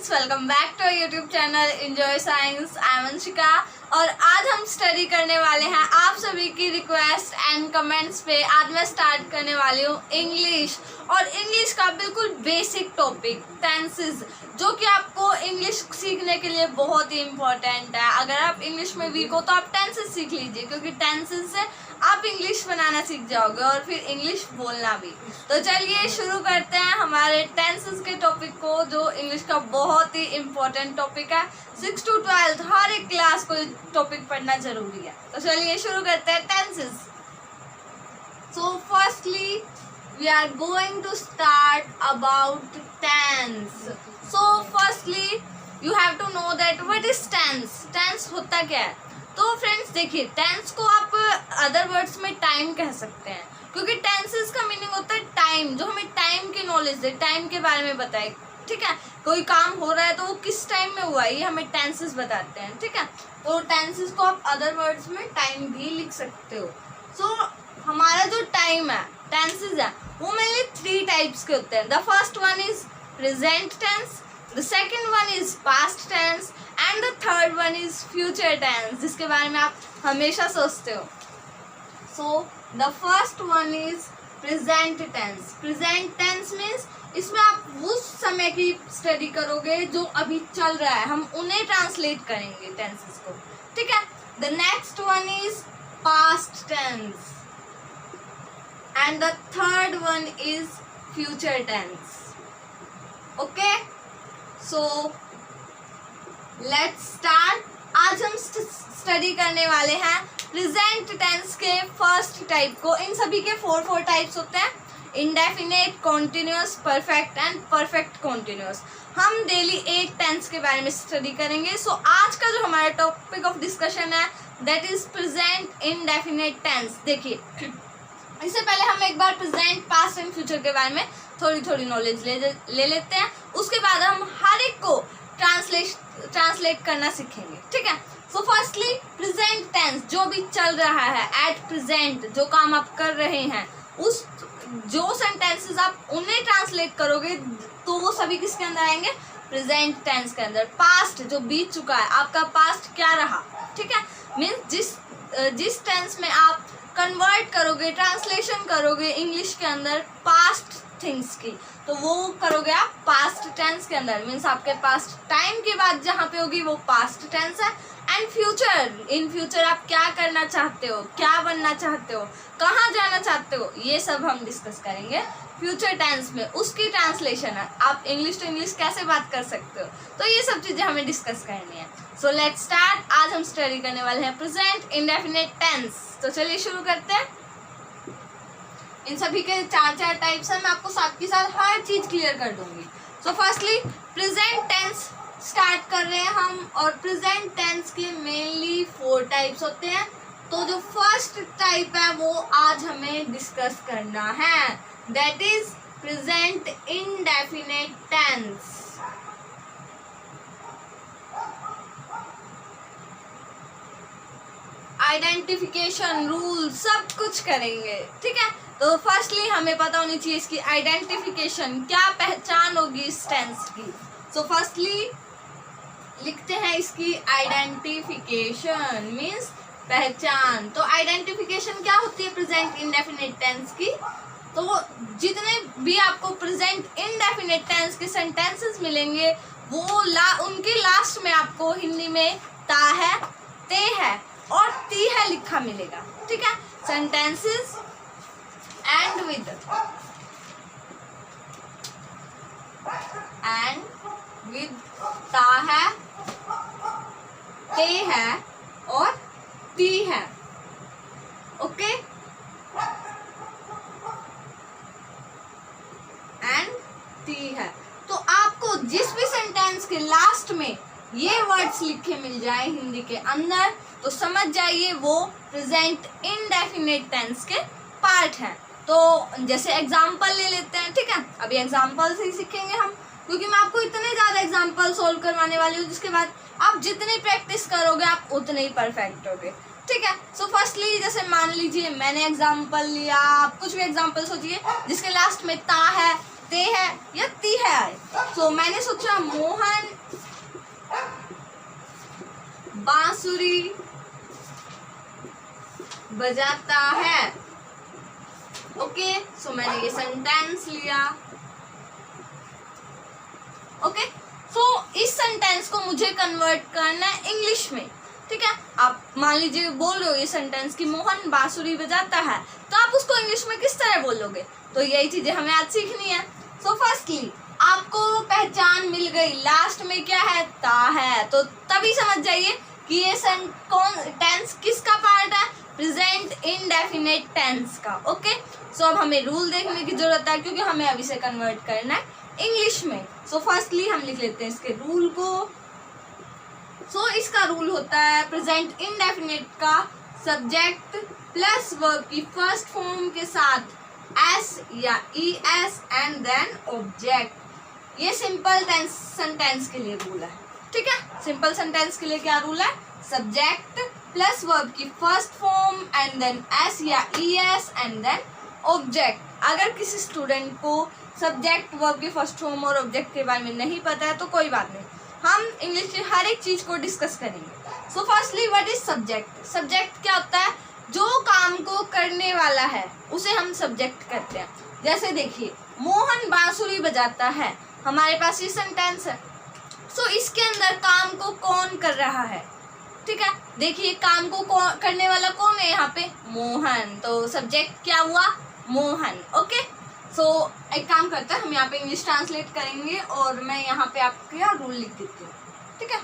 Friends, welcome back to YouTube channel enjoy science. I am Anshika और आज हम study करने वाले हैं आप सभी की रिक्वेस्ट एंड कमेंट्स पे। आज मैं स्टार्ट करने वाली हूँ इंग्लिश, और इंग्लिश का बिल्कुल बेसिक टॉपिक टेंसेस, जो कि आपको इंग्लिश सीखने के लिए बहुत ही इम्पोर्टेंट है। अगर आप इंग्लिश में वीक हो तो आप टेंसेस सीख लीजिए, क्योंकि टेंसेस से आप इंग्लिश बनाना सीख जाओगे और फिर इंग्लिश बोलना भी। तो चलिए शुरू करते हैं हमारे टेंसेस के टॉपिक को, जो इंग्लिश का बहुत ही इम्पोर्टेंट टॉपिक है। 6 to 12 हर एक क्लास को टॉपिक पढ़ना जरूरी है। तो चलिए शुरू करते हैं tenses. So firstly we are going to start about tense. So firstly you have to know that what is tense. tense होता क्या है? तो फ्रेंड्स देखिए, टेंस को आप अदर वर्ड्स में टाइम कह सकते हैं, क्योंकि टेंसेस का मीनिंग होता है टाइम, जो हमें टाइम की नॉलेज दे, टाइम के बारे में बताए। ठीक है, कोई काम हो रहा है तो वो किस टाइम में हुआ है, ये हमें टेंसेस बताते हैं। ठीक है, तो टेंसेस को आप अदर वर्ड्स में टाइम भी लिख सकते हो। सो हमारा जो टाइम है, टेंसेस है, वो मेनली 3 टाइप्स के होते हैं। The first one is present tense, the second one is past tense and the third one is future tense, जिसके बारे में आप हमेशा सोचते हो। So the first one is present tense. Present tense means इसमें आप उस समय की स्टडी करोगे जो अभी चल रहा है, हम उन्हें ट्रांसलेट करेंगे टेंसेस को। ठीक है, the next one is past tense and the third one is future tense. Okay, so let's start. आज हम स्टडी करने वाले हैं प्रेजेंट टेंस के फर्स्ट टाइप को। इन सभी के 4 टाइप्स होते हैं: indefinite, continuous, perfect and perfect continuous. हम डेली एक टेंस के बारे में स्टडी करेंगे। सो आज का जो हमारा टॉपिक ऑफ डिस्कशन है that is present indefinite tense. देखिए, इससे पहले हम एक बार प्रेजेंट, पास्ट एंड फ्यूचर के बारे में थोड़ी नॉलेज ले लेते हैं। उसके बाद हम हर एक को ट्रांसलेट करना सीखेंगे। ठीक है, सो फर्स्टली प्रेजेंट टेंस, जो भी चल रहा है एट प्रेजेंट, जो काम आप कर रहे हैं, उस जो सेंटेंसेस आप उन्हें ट्रांसलेट करोगे तो वो सभी किसके अंदर आएंगे? प्रेजेंट टेंस के अंदर। पास्ट, जो बीत चुका है, आपका पास्ट क्या रहा। ठीक है, मीन्स जिस टेंस में आप कन्वर्ट करोगे, ट्रांसलेशन करोगे इंग्लिश के अंदर पास्ट थिंग्स की, तो वो करोगे आप पास्ट टेंस के अंदर। मीन्स आपके पास्ट टाइम की बात जहाँ पे होगी वो पास्ट टेंस है। एंड फ्यूचर, इन फ्यूचर आप क्या करना चाहते हो, क्या बनना चाहते हो, कहाँ जाना चाहते हो, ये सब हम डिस्कस करेंगे फ्यूचर टेंस में। उसकी ट्रांसलेशन है, आप इंग्लिश टू इंग्लिश कैसे बात कर सकते हो, तो ये सब चीज़ें हमें डिस्कस करनी है। सो लेट्स स्टार्ट। आज हम स्टडी करने वाले हैं प्रेजेंट इंडेफिनेट टेंस। तो चलिए शुरू करते हैं। इन सभी के 4 टाइप्स हैं, मैं आपको साथ के साथ हर चीज़ क्लियर कर दूंगी। So firstly present tense start कर रहे हैं हम, और प्रेजेंट टेंस के मेनली 4 टाइप्स होते हैं। तो जो फर्स्ट टाइप है वो आज हमें डिस्कस करना है, that is present indefinite tense. Identification, rule, सब कुछ करेंगे। ठीक है, तो फर्स्टली हमें पता होनी चाहिए इसकी आइडेंटिफिकेशन, क्या पहचान होगी इस टेंस की। सो फर्स्टली लिखते हैं इसकी आइडेंटिफिकेशन मीन्स पहचान। तो आइडेंटिफिकेशन क्या होती है प्रेजेंट इंडेफिनेट टेंस की? तो जितने भी आपको प्रेजेंट इंडेफिनेट टेंस के सेंटेंसेस मिलेंगे वो उनके लास्ट में आपको हिंदी में ता है, ते है और ती है लिखा मिलेगा। ठीक है, सेंटेंसेस एंड विद ता है, ते है और ती है। ओके, एंड ती है। तो आपको जिस भी सेंटेंस के लास्ट में ये वर्ड्स लिखे मिल जाए हिंदी के अंदर, तो समझ जाइए वो प्रेजेंट इंडेफिनेट टेंस के पार्ट हैं। तो जैसे एग्जाम्पल ले लेते हैं। ठीक है, अभी एग्जाम्पल से ही सीखेंगे हम, क्योंकि मैं आपको इतने ज़्यादा एग्जाम्पल सोल्व करवाने वाली हूँ, जिसके बाद आप जितनी प्रैक्टिस करोगे आप उतने ही परफेक्ट होगे। ठीक है, सो फर्स्टली जैसे मान लीजिए मैंने एग्जाम्पल लिया, आप कुछ भी एग्जाम्पल सोचिए जिसके लास्ट में ता है, ते है या ती है। सो मैंने सोचा मोहन बांसुरी बजाता है। ओके, सो मैंने ये सेंटेंस लिया। ओके, सो इस सेंटेंस को मुझे कन्वर्ट करना है इंग्लिश में। ठीक है, आप मान लीजिए बोल रहे हो ये सेंटेंस कि मोहन बांसुरी बजाता है, तो आप उसको इंग्लिश में किस तरह बोलोगे? तो यही चीजें हमें आज सीखनी है। सो फर्स्टली आपको पहचान मिल गई, लास्ट में क्या है? ता है। तो तभी समझ जाइए कि ये टेंस किसका पार्ट है? प्रेजेंट इंडेफिनिट टेंस का। ओके, सो अब हमें रूल देखने की जरूरत है क्योंकि हमें अब इसे कन्वर्ट करना है इंग्लिश में। सो फर्स्टली हम लिख लेते हैं इसके रूल को। सो इसका रूल होता है प्रेजेंट इंडेफिनिट का सब्जेक्ट प्लस वर्ब की फर्स्ट फॉर्म के साथ एस या ES एंड देन ऑब्जेक्ट। ये सिंपल सेंटेंस के लिए रूल है। ठीक है, सिंपल सेंटेंस के लिए क्या रूल है? सब्जेक्ट प्लस वर्ब की first form and then S या ES एंड देन ऑब्जेक्ट। अगर किसी स्टूडेंट को सब्जेक्ट वर्ब की फर्स्ट फॉर्म और ऑब्जेक्ट के बारे में नहीं पता है तो कोई बात नहीं, हम इंग्लिश की हर एक चीज को डिस्कस करेंगे। So firstly what is subject? Subject क्या होता है? जो काम को करने वाला है उसे हम सब्जेक्ट कहते हैं। जैसे देखिए, मोहन बांसुरी बजाता है, हमारे पास ये सेंटेंस है। सो इसके अंदर काम को कौन कर रहा है? ठीक है, देखिए काम को करने वाला कौन है यहाँ पे? मोहन। तो सब्जेक्ट क्या हुआ? मोहन। ओके, सो एक काम करते हैं, हम यहाँ पे इंग्लिश ट्रांसलेट करेंगे और मैं यहाँ पे आपका रूल लिख देती हूँ। ठीक है,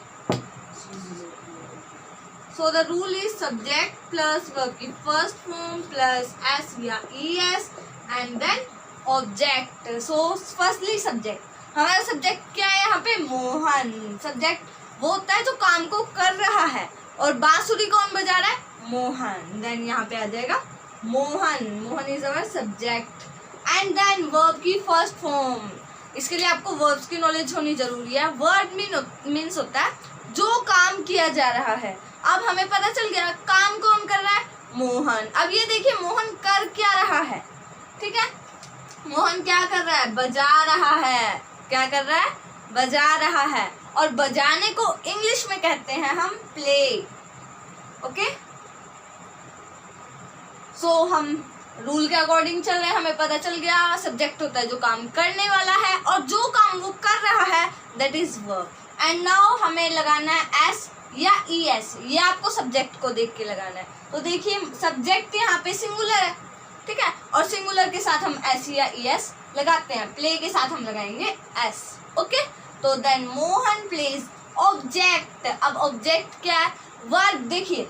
so the rule is subject plus verb की फर्स्ट फॉर्म प्लस S या ES and then object. So firstly subject, हमारा सब्जेक्ट क्या है यहाँ पे? मोहन। सब्जेक्ट वो होता है जो काम को कर रहा है, और बांसुरी कौन बजा रहा है? मोहन। देन यहाँ पे आ जाएगा Mohan. Mohan is our subject and then verb की फर्स्ट फॉर्म। इसके लिए आपको वर्ब्स की नॉलेज होनी जरूरी है। वर्ब मीन्स होता है जो काम किया जा रहा है। अब हमें पता चल गया काम कौन कर रहा है? मोहन। अब ये देखिए मोहन कर क्या रहा है? ठीक है, मोहन क्या कर रहा है? बजा रहा है। क्या कर रहा है? बजा रहा है। और बजाने को इंग्लिश में कहते हैं हम प्ले। ओके, सो हम रूल के अकॉर्डिंग चल रहे हैं। हमें पता चल गया सब्जेक्ट होता है जो काम करने वाला है, और जो काम वो कर रहा है that is verb. And now हमें लगाना है S या ES। ये आपको सब्जेक्ट को देख के लगाना है। तो देखिए सब्जेक्ट यहाँ पे सिंगुलर है। ठीक है, और सिंगुलर के साथ हम S या ES लगाते हैं, प्ले के साथ हम लगाएंगे S। ओके, तो देन मोहन प्लेज ऑब्जेक्ट। अब ऑब्जेक्ट क्या है? वर्ब। देखिए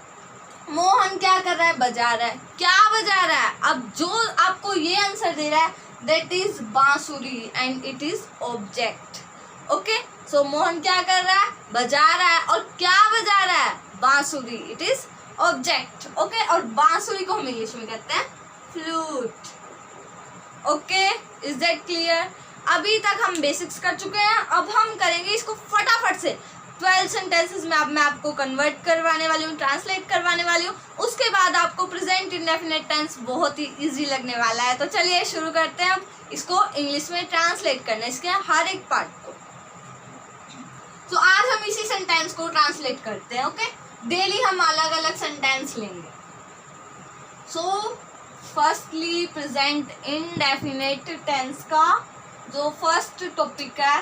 मोहन क्या कर रहा है? बजा रहा है। क्या बजा रहा है? अब जो आपको ये आंसर दे रहा है that is bansuri and it is object. Okay, so Mohan क्या कर रहा है? बजा रहा है। और क्या बजा रहा है? बांसुरी। It is object. ओके, और बांसुरी को हम इंग्लिश में कहते हैं flute. Okay, is that clear? अभी तक हम बेसिक्स कर चुके हैं, अब हम करेंगे इसको फटाफट से 12 सेंटेंसेस में। अब मैं आपको कन्वर्ट करवाने वाली हूँ, ट्रांसलेट करवाने वाली हूँ। उसके बाद आपको प्रेजेंट इंडेफिनिट टेंस बहुत ही इजी लगने वाला है। तो चलिए शुरू करते हैं अब इसको इंग्लिश में ट्रांसलेट करना, इसके हर एक पार्ट को। तो आज हम इसी सेंटेंस को ट्रांसलेट करते हैं। ओके, डेली हम अलग अलग सेंटेंस लेंगे। So firstly present indefinite tense का जो फर्स्ट टॉपिक है,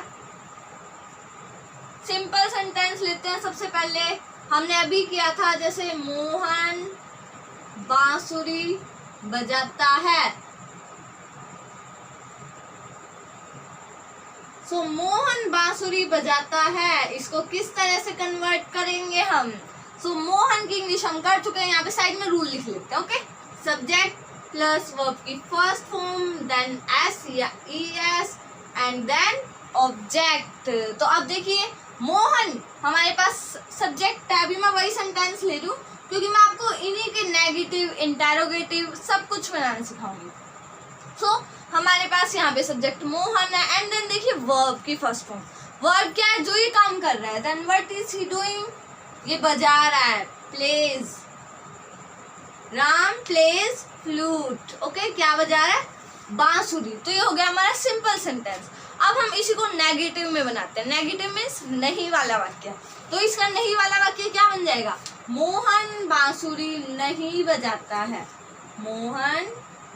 सिंपल सेंटेंस लेते हैं। सबसे पहले हमने अभी किया था, जैसे मोहन बांसुरी बजाता है। सो मोहन बांसुरी बजाता है, इसको किस तरह से कन्वर्ट करेंगे हम? सो मोहन की इंग्लिश हम कर चुके हैं, यहाँ पे साइड में रूल लिख लेते हैं। ओके, सब्जेक्ट प्लस वर्ब की फर्स्ट फॉर्म देन S या ES एंड देन ऑब्जेक्ट। तो अब देखिए मोहन हमारे पास सब्जेक्ट है। अभी मैं वही सेंटेंस ले रही हूँ क्योंकि मैं आपको इन्हीं के नेगेटिव, इंटेरोगेटिव सब कुछ बनाना सिखाऊंगी। सो हमारे पास यहाँ पे सब्जेक्ट मोहन है एंड देन देखिए वर्ब की फर्स्ट फॉर्म। वर्ब क्या है? जो ये काम कर रहा है। Then what is he doing? ये बजा रहा है, plays. Ram plays flute. Okay, क्या बजा रहा है? बांसुरी। तो ये हो गया हमारा सिंपल सेंटेंस। अब हम इसी को नेगेटिव में बनाते हैं। नेगेटिव मीन्स नहीं वाला वाक्य। तो इसका नहीं वाला वाक्य क्या बन जाएगा? मोहन बांसुरी नहीं बजाता है। मोहन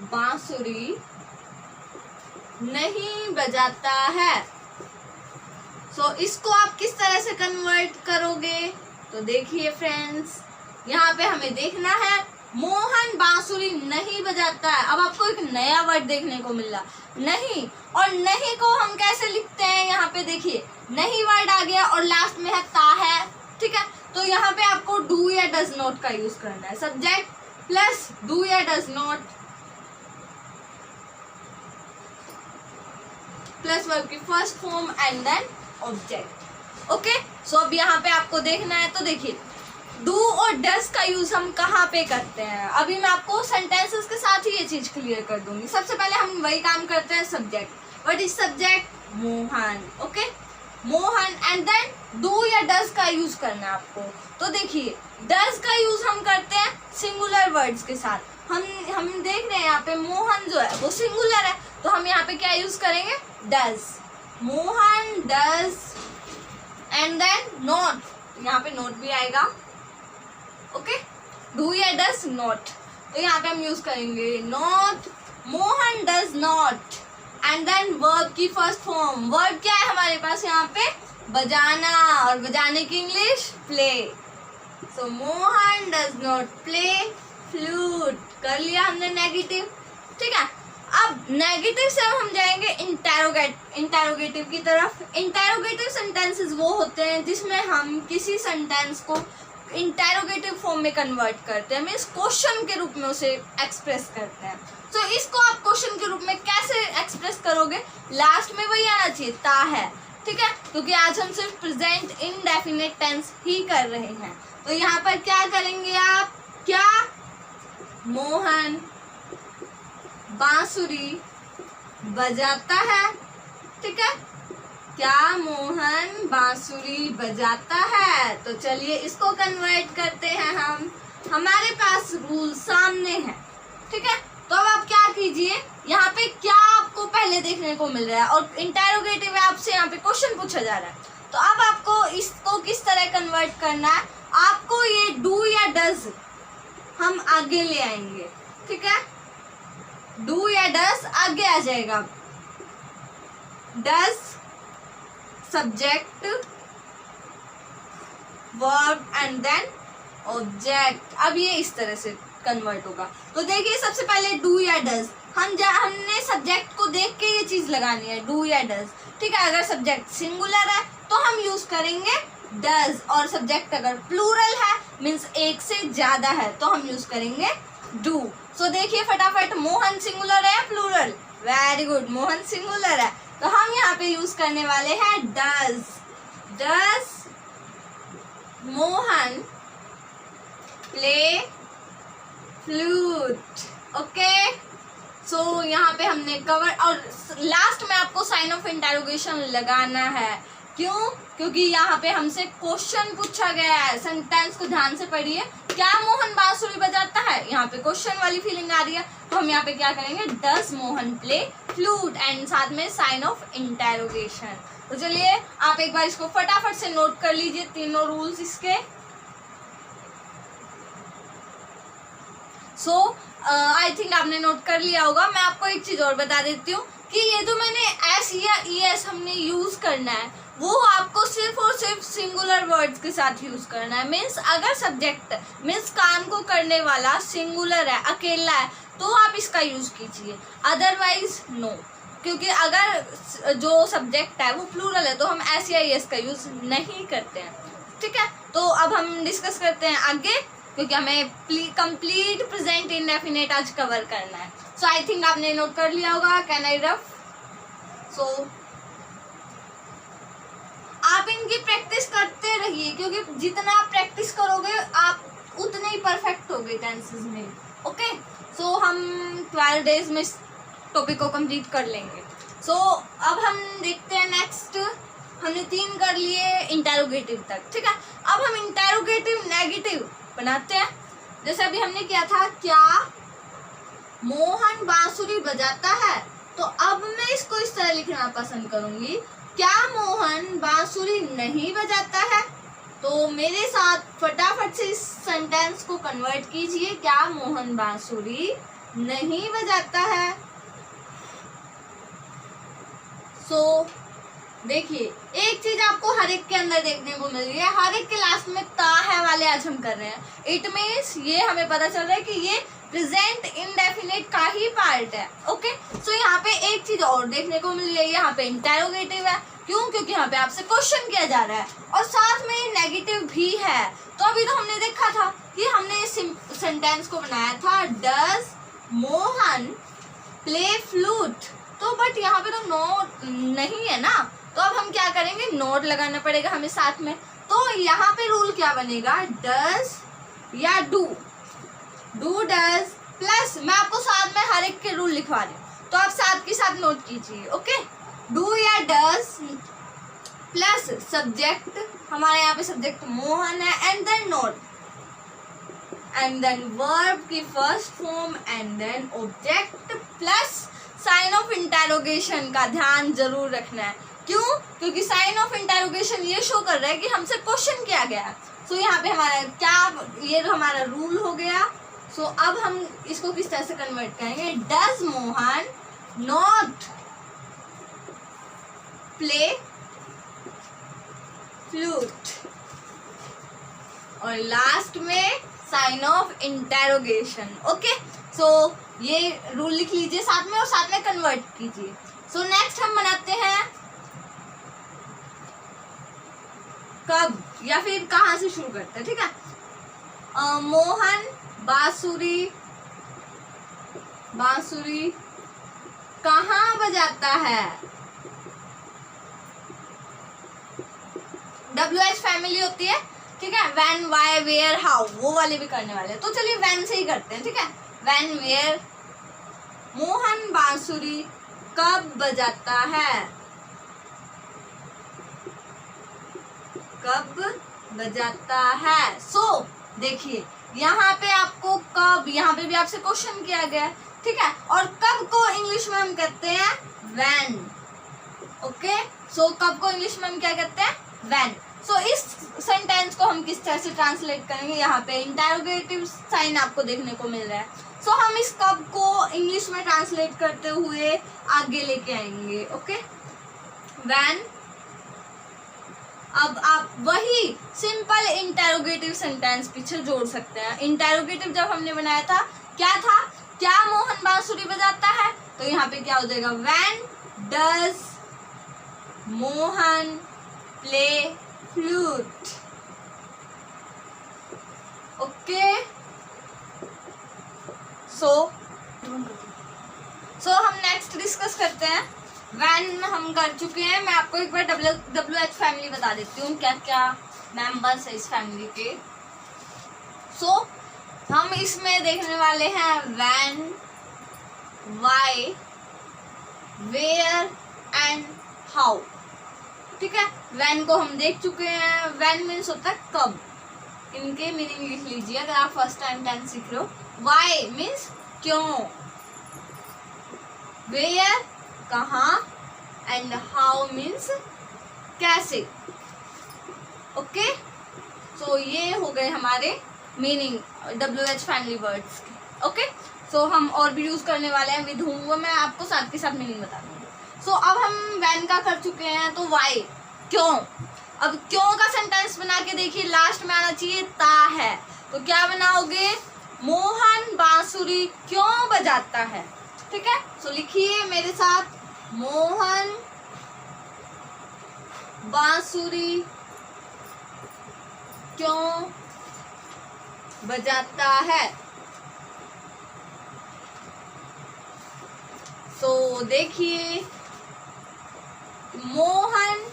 बांसुरी नहीं बजाता है। इसको आप किस तरह से कन्वर्ट करोगे? तो देखिए फ्रेंड्स, यहाँ पे हमें देखना है मोहन बांसुरी नहीं बजाता है। अब आपको एक नया वर्ड देखने को मिल रहा, नहीं। और नहीं को हम कैसे लिखते हैं? यहाँ पे देखिए, नहीं वर्ड आ गया और लास्ट में है ता है, ठीक है। तो यहाँ पे आपको डू या डज नॉट का यूज करना है। सब्जेक्ट प्लस डू या डज नॉट प्लस वर्ब की first form and then object. Okay, so अब यहाँ पे आपको देखना है। तो देखिए, डू और डज का यूज हम कहाँ पे करते हैं? अभी मैं आपको सेंटेंसेस के साथ ही ये चीज क्लियर कर दूंगी। सबसे पहले हम वही काम करते हैं, subject. What is subject? Mohan. Okay, Mohan and then do या डज का यूज करना है आपको। तो देखिए, डज का यूज हम करते हैं सिंगुलर वर्ड्स के साथ। हम देख रहे हैं यहाँ पे मोहन जो है वो सिंगुलर है, तो हम यहाँ पे क्या यूज करेंगे? Does. Mohan does and then not, यहाँ पे नॉट भी आएगा। ओके, डू या डज नॉट, तो यहाँ पे हम यूज करेंगे not. Mohan does not and then verb की फर्स्ट फॉर्म। वर्ब क्या है हमारे पास यहाँ पे? बजाना, और बजाने की English play. So Mohan does not play flute. कर लिया हमने नेगेटिव, ठीक है। अब नेगेटिव से हम जाएंगे इंटेरोगेटिव की तरफ। इंटेरोगेटिव सेंटेंसेस वो होते हैं जिसमें हम किसी सेंटेंस को इंटेरोगेटिव फॉर्म में कन्वर्ट करते हैं, मीन्स क्वेश्चन के रूप में उसे एक्सप्रेस करते हैं। तो इसको आप क्वेश्चन के रूप में कैसे एक्सप्रेस करोगे? लास्ट में वही आना चाहिए, ता है, ठीक है, क्योंकि आज हम सिर्फ प्रेजेंट इनडेफिनिट टेंस ही कर रहे हैं। तो यहाँ पर क्या करेंगे आप? क्या मोहन बांसुरी बजाता है, ठीक है। क्या मोहन बांसुरी बजाता है? तो चलिए इसको कन्वर्ट करते हैं हम। हमारे पास रूल सामने है, ठीक है। तो अब आप क्या कीजिए, यहाँ पे क्या आपको पहले देखने को मिल रहा है और इंटेरोगेटिव है, आपसे यहाँ पे क्वेश्चन पूछा जा रहा है। तो अब आपको इसको किस तरह कन्वर्ट करना है? आपको ये डू या डज हम आगे ले आएंगे, ठीक है। डू या डज आगे आ जाएगा। Does subject verb and then object. अब ये इस तरह से कन्वर्ट होगा। तो देखिए, सबसे पहले डू या डज, हमने सब्जेक्ट को देख के ये चीज लगानी है, डू या डज, ठीक है। अगर सब्जेक्ट सिंगुलर है तो हम यूज करेंगे डज, और सब्जेक्ट अगर प्लूरल है मीन्स एक से ज्यादा है तो हम यूज करेंगे डू। सो देखिए फटाफट, मोहन सिंगुलर है या plural? Very good, Mohan singular है, तो हम यहाँ पे यूज करने वाले हैं does. Does Mohan play flute. Okay, so यहाँ पे हमने कवर, और लास्ट में आपको साइन ऑफ इंटेरोगेशन लगाना है। क्यों? क्योंकि यहाँ पे हमसे क्वेश्चन पूछा गया है। सेंटेंस को ध्यान से पढ़िए। क्या मोहन बांसुरी बजाता है? यहाँ पे क्वेश्चन वाली फीलिंग आ रही है, तो हम यहाँ पे क्या करेंगे? Does Mohan play flute and साथ में साइन ऑफ इंटेरोगेशन। तो चलिए आप एक बार इसको फटाफट से नोट कर लीजिए, तीनों रूल्स इसके। आई थिंक आपने नोट कर लिया होगा। मैं आपको एक चीज और बता देती हूँ कि ये जो मैंने एस या ईएस हमने यूज करना है वो आपको सिर्फ और सिर्फ सिंगुलर वर्ड्स के साथ यूज करना है। मीन्स अगर सब्जेक्ट मीन्स काम को करने वाला सिंगुलर है, अकेला है, तो आप इसका यूज कीजिए, अदरवाइज नो। क्योंकि अगर जो सब्जेक्ट है वो प्लूरल है तो हम एस या ईएस का यूज नहीं करते हैं, ठीक है। तो अब हम डिस्कस करते हैं आगे, क्योंकि हमें कंप्लीट प्रेजेंट इंडेफिनिट आज कवर करना है। सो आई थिंक आपने नोट कर लिया होगा। Can I rough? सो आप इनकी प्रैक्टिस करते रहिए, क्योंकि जितना आप प्रैक्टिस करोगे आप उतने ही परफेक्ट होगे टेंसेस में। ओके, सो हम 12 डेज में इस टॉपिक को कंप्लीट कर लेंगे। सो अब हम देखते हैं नेक्स्ट। हमने 3 कर लिए इंटेरोगेटिव तक, ठीक है। अब हम इंटेरोगेटिव नेगेटिव बनाते हैं। जैसे अभी हमने किया था, क्या मोहन बांसुरी बजाता है, तो अब मैं इसको इस तरह लिखना पसंद करूंगी, क्या मोहन बांसुरी नहीं बजाता है? तो मेरे साथ फटाफट से इस सेंटेंस को कन्वर्ट कीजिए, क्या मोहन बांसुरी नहीं बजाता है? सो देखिए, एक चीज आपको हर एक के अंदर देखने को मिल रही है, हर एक के लास्ट में ता है वाले आज हम कर रहे हैं। इट मीन्स ये हमें पता चल रहा है कि ये प्रेजेंट इंडेफिनिट का ही पार्ट है। ओके, सो यहाँ पे एक चीज और देखने को मिल रही है, यहाँ पे इंटेरोगेटिव है। क्यों? क्योंकि यहाँ पे आपसे क्वेश्चन किया जा रहा है और साथ में नेगेटिव भी है। तो अभी तो हमने देखा था कि हमने इस सेंटेंस को बनाया था, डज मोहन प्ले फ्लूट, तो बट यहाँ पे तो नोट नहीं है ना, तो अब हम क्या करेंगे, नोट लगाना पड़ेगा हमें साथ में। तो यहाँ पे रूल क्या बनेगा, डज या डू, डू डज प्लस, मैं आपको साथ में हर एक के रूल लिखवा रही हूँ, तो आप साथ के साथ नोट कीजिए। ओके, डू या डज प्लस सब्जेक्ट, हमारे यहाँ पे सब्जेक्ट मोहन है, and then not, and then verb की first form, and then object plus sign of interrogation का ध्यान जरूर रखना है। क्यों? क्योंकि साइन ऑफ इंटेरोगेशन ये शो कर रहा है कि हमसे क्वेश्चन किया गया है। सो यहाँ पे हमारा क्या, ये हमारा रूल हो गया। सो अब हम इसको किस तरह से कन्वर्ट करेंगे, does Mohan not play flute, और लास्ट में साइन ऑफ इंटेरोगेशन। ओके, सो ये रूल लिख लीजिए साथ में और साथ में कन्वर्ट कीजिए। सो नेक्स्ट हम बनाते हैं कब या फिर कहाँ से शुरू करते हैं, ठीक है। मोहन बांसुरी कहाँ बजाता है, WH फैमिली होती है, ठीक है। व्हेन, व्हाई, वेयर, हाउ, वो वाले भी करने वाले हैं, तो चलिए व्हेन से ही करते हैं, ठीक है। व्हेन, वेयर, मोहन बांसुरी कब बजाता है, कब बजाता है। सो देखिए, यहाँ पे आपको कब, यहाँ पे भी आपसे क्वेश्चन किया गया है, ठीक है। और कब को इंग्लिश में हम कहते हैं व्हेन। ओके, सो कब को इंग्लिश में हम क्या कहते हैं, व्हेन। सो इस सेंटेंस को हम किस तरह से ट्रांसलेट करेंगे, यहाँ पे इंटेरोगेटिव साइन आपको देखने को मिल रहा है। सो हम इस कब को इंग्लिश में ट्रांसलेट करते हुए आगे लेके आएंगे। Okay, when. अब आप वही सिंपल इंटेरोगेटिव सेंटेंस पीछे जोड़ सकते हैं। इंटेरोगेटिव जब हमने बनाया था, क्या था, क्या मोहन बांसुरी बजाता है, तो यहाँ पे क्या हो जाएगा, when does Mohan play flute. Okay, so हम नेक्स्ट डिस्कस करते हैं। व्हेन हम कर चुके हैं, मैं आपको एक बार WH फैमिली बता देती हूँ क्या क्या मेंबर्स है इस फैमिली के। सो हम इसमें देखने वाले हैं when, why, where and how, ठीक है। व्हेन को हम देख चुके हैं, व्हेन मीन्स होता है कब, इनके मीनिंग लिख लीजिए अगर आप फर्स्ट टाइम टेंस सीख रहे हो। व्हाई मीन्स क्यों, वेयर कहाँ, एंड हाउ मीन्स कैसे। ओके, सो ये हो गए हमारे मीनिंग WH फैमिली वर्ड्स के। ओके, सो हम और भी यूज करने वाले हैं विद हुम, वो मैं आपको साथ के साथ मीनिंग बता दूंगी। सो अब हम व्हेन का कर चुके हैं, तो व्हाई क्यों। अब क्यों का सेंटेंस बना के देखिए, लास्ट में आना चाहिए ता है, तो क्या बनाओगे, मोहन बांसुरी क्यों बजाता है, ठीक है। सो लिखिए मेरे साथ, मोहन बांसुरी क्यों बजाता है। सो देखिए, मोहन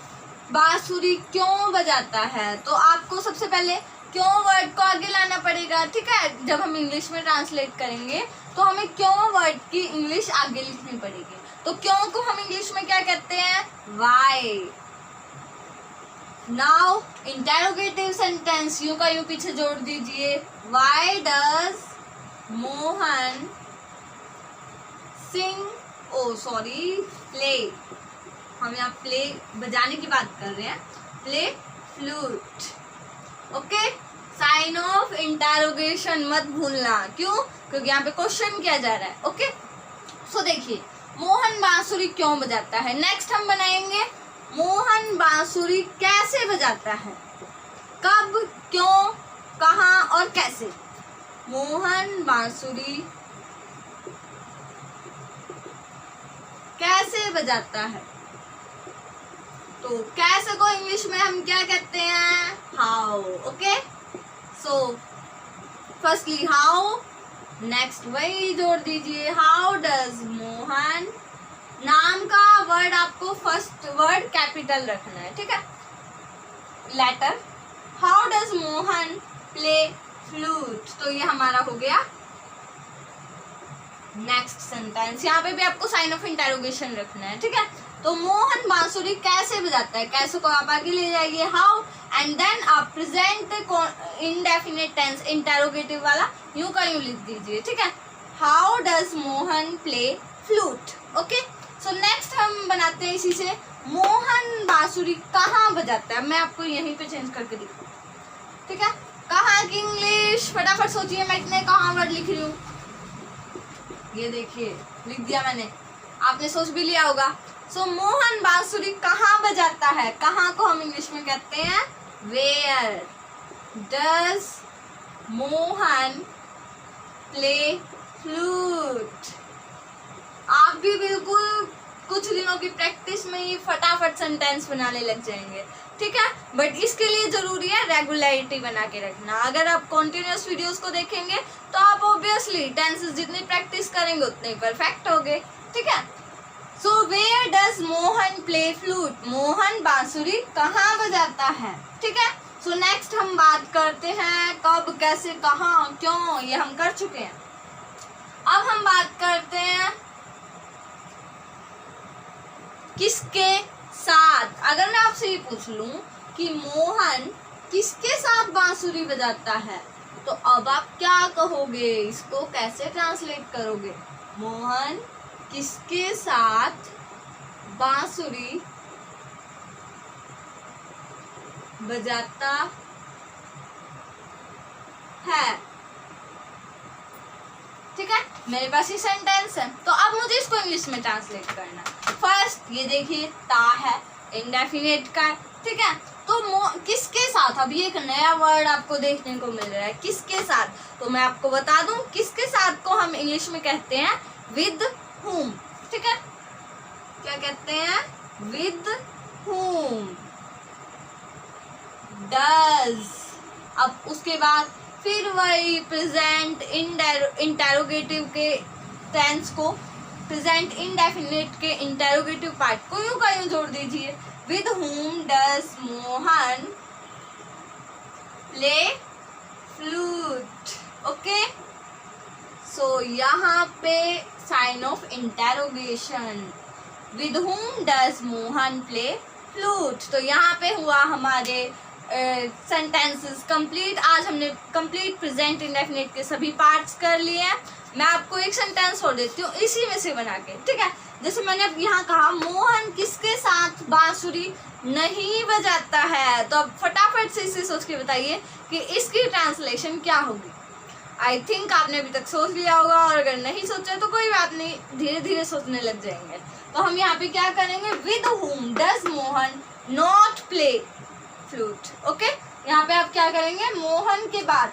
बांसुरी क्यों बजाता है, तो आपको सबसे पहले क्यों वर्ड को आगे लाना पड़ेगा, ठीक है। जब हम इंग्लिश में ट्रांसलेट करेंगे तो हमें क्यों वर्ड की इंग्लिश आगे लिखनी पड़ेगी। तो क्यों को हम इंग्लिश में क्या कहते हैं, why. Now interrogative sentence, you का यू पीछे जोड़ दीजिए, why does Mohan sing, oh sorry play, हम यहाँ प्ले बजाने की बात कर रहे हैं, play flute. Okay, sign of interrogation मत भूलना, क्यों? क्योंकि यहाँ पे क्वेश्चन किया जा रहा है। ओके, सो देखिए मोहन बांसुरी क्यों बजाता है। नेक्स्ट हम बनाएंगे मोहन बांसुरी कैसे बजाता है, कब, क्यों, कहाँ और कैसे। मोहन बांसुरी कैसे बजाता है, तो कैसे को इंग्लिश में हम क्या कहते हैं, how. Okay, so firstly how, next वही जोड़ दीजिए, हाउ डज मोहन, नाम का वर्ड आपको फर्स्ट वर्ड कैपिटल रखना है, ठीक है, letter. How does Mohan play flute, तो ये हमारा हो गया नेक्स्ट सेंटेंस। यहाँ पे भी आपको साइन ऑफ इंटरोगेशन रखना है, ठीक है। तो मोहन बांसुरी कैसे बजाता है, कैसे को आप आगे ले जाइए हाउ, एंड देन आप प्रेजेंट इंडेफिनिट टेंस इंटरोगेटिव वाला यूं का यूं लिख दीजिए, ठीक है। How does Mohan play flute. Okay, so next हम बनाते हैं इसी से, मोहन बांसुरी कहाँ बजाता है। मैं आपको यहीं पे चेंज करके दिखाऊँ, ठीक है। कहाँ की इंग्लिश, फटाफट सोचिए, मैं इतने कहाँ वर्ड लिख रही हूँ, ये देखिए लिख दिया मैंने, आपने सोच भी लिया होगा। सो मोहन बांसुरी कहाँ बजाता है, कहाँ को हम इंग्लिश में कहते हैं where does Mohan play flute. आप भी बिल्कुल कुछ दिनों की प्रैक्टिस में ही फटाफट सेंटेंस बनाने लग जाएंगे, ठीक है। बट इसके लिए जरूरी है रेगुलरिटी बना के रखना। अगर आप कॉन्टिन्यूस वीडियोस को देखेंगे तो आप ऑब्वियसली टेंसेस जितनी प्रैक्टिस करेंगे उतने परफेक्ट होगे, ठीक है। So where does Mohan play flute, Mohan बांसुरी कहाँ बजाता है, ठीक है। सो नेक्स्ट हम बात करते हैं कब, कैसे, कहाँ, क्यों, ये हम कर चुके हैं। अब हम बात करते हैं किसके साथ। अगर मैं आपसे ये पूछ लूं कि मोहन किसके साथ बांसुरी बजाता है, तो अब आप क्या कहोगे, इसको कैसे ट्रांसलेट करोगे। मोहन किसके साथ बांसुरी बजाता है, ठीक है। मेरे पास ये सेंटेंस है, तो अब मुझे इसको इंग्लिश में ट्रांसलेट करना है। फर्स्ट ये देखिए ता है, इंडेफिनिट का, ठीक है। तो किसके साथ, अभी एक नया वर्ड आपको देखने को मिल रहा है, किसके साथ। तो मैं आपको बता दूं किसके साथ को हम इंग्लिश में कहते हैं विद whom, ठीक है। क्या कहते हैं, विद whom डज। अब उसके बाद फिर वही प्रेजेंट इंटरोगेटिव के टेंस को, प्रेजेंट इंडेफिनिट के इंटरोगेटिव पार्ट को यूं का यूं जोड़ दीजिए, with whom does Mohan play flute. Okay, so यहाँ पे sign of interrogation, with whom does Mohan play flute. तो यहाँ पे हुआ हमारे सेंटेंसेस कंप्लीट। आज हमने कंप्लीट प्रेजेंट इंडेफिनिट के सभी पार्ट्स कर लिए हैं। मैं आपको एक सेंटेंस और देती हूँ इसी में से बना के, ठीक है। जैसे मैंने अब यहाँ कहा मोहन किसके साथ बांसुरी नहीं बजाता है, तो अब फटाफट से इसे सोच के बताइए कि इसकी ट्रांसलेशन क्या होगी। आई थिंक आपने अभी तक सोच लिया होगा, और अगर नहीं सोचा तो कोई बात नहीं, धीरे धीरे सोचने लग जाएंगे। तो हम यहाँ पे क्या करेंगे, with whom does Mohan not play flute. Okay, यहाँ पे आप क्या करेंगे, मोहन के बाद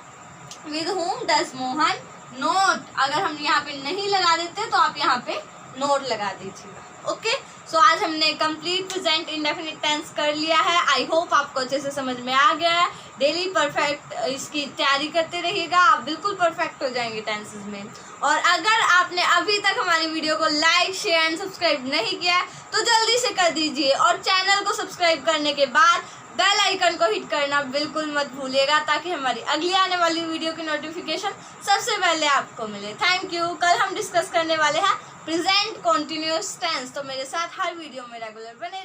with whom does Mohan not, अगर हम यहाँ पे नहीं लगा देते तो आप यहाँ पे नोट लगा दीजिएगा। ओके, सो आज हमने कंप्लीट प्रेजेंट इंडेफिनिट टेंस कर लिया है। आई होप आपको अच्छे से समझ में आ गया है। डेली परफेक्ट इसकी तैयारी करते रहिएगा, आप बिल्कुल परफेक्ट हो जाएंगे टेंसेस में। और अगर आपने अभी तक हमारी वीडियो को लाइक, शेयर एंड सब्सक्राइब नहीं किया है तो जल्दी से कर दीजिए, और चैनल को सब्सक्राइब करने के बाद बेल आइकन को हिट करना बिल्कुल मत भूलिएगा, ताकि हमारी अगली आने वाली वीडियो की नोटिफिकेशन सबसे पहले आपको मिले। Thank you. कल हम डिस्कस करने वाले हैं प्रेजेंट कॉन्टिन्यूअस टेंस, तो मेरे साथ हर वीडियो में रेगुलर बने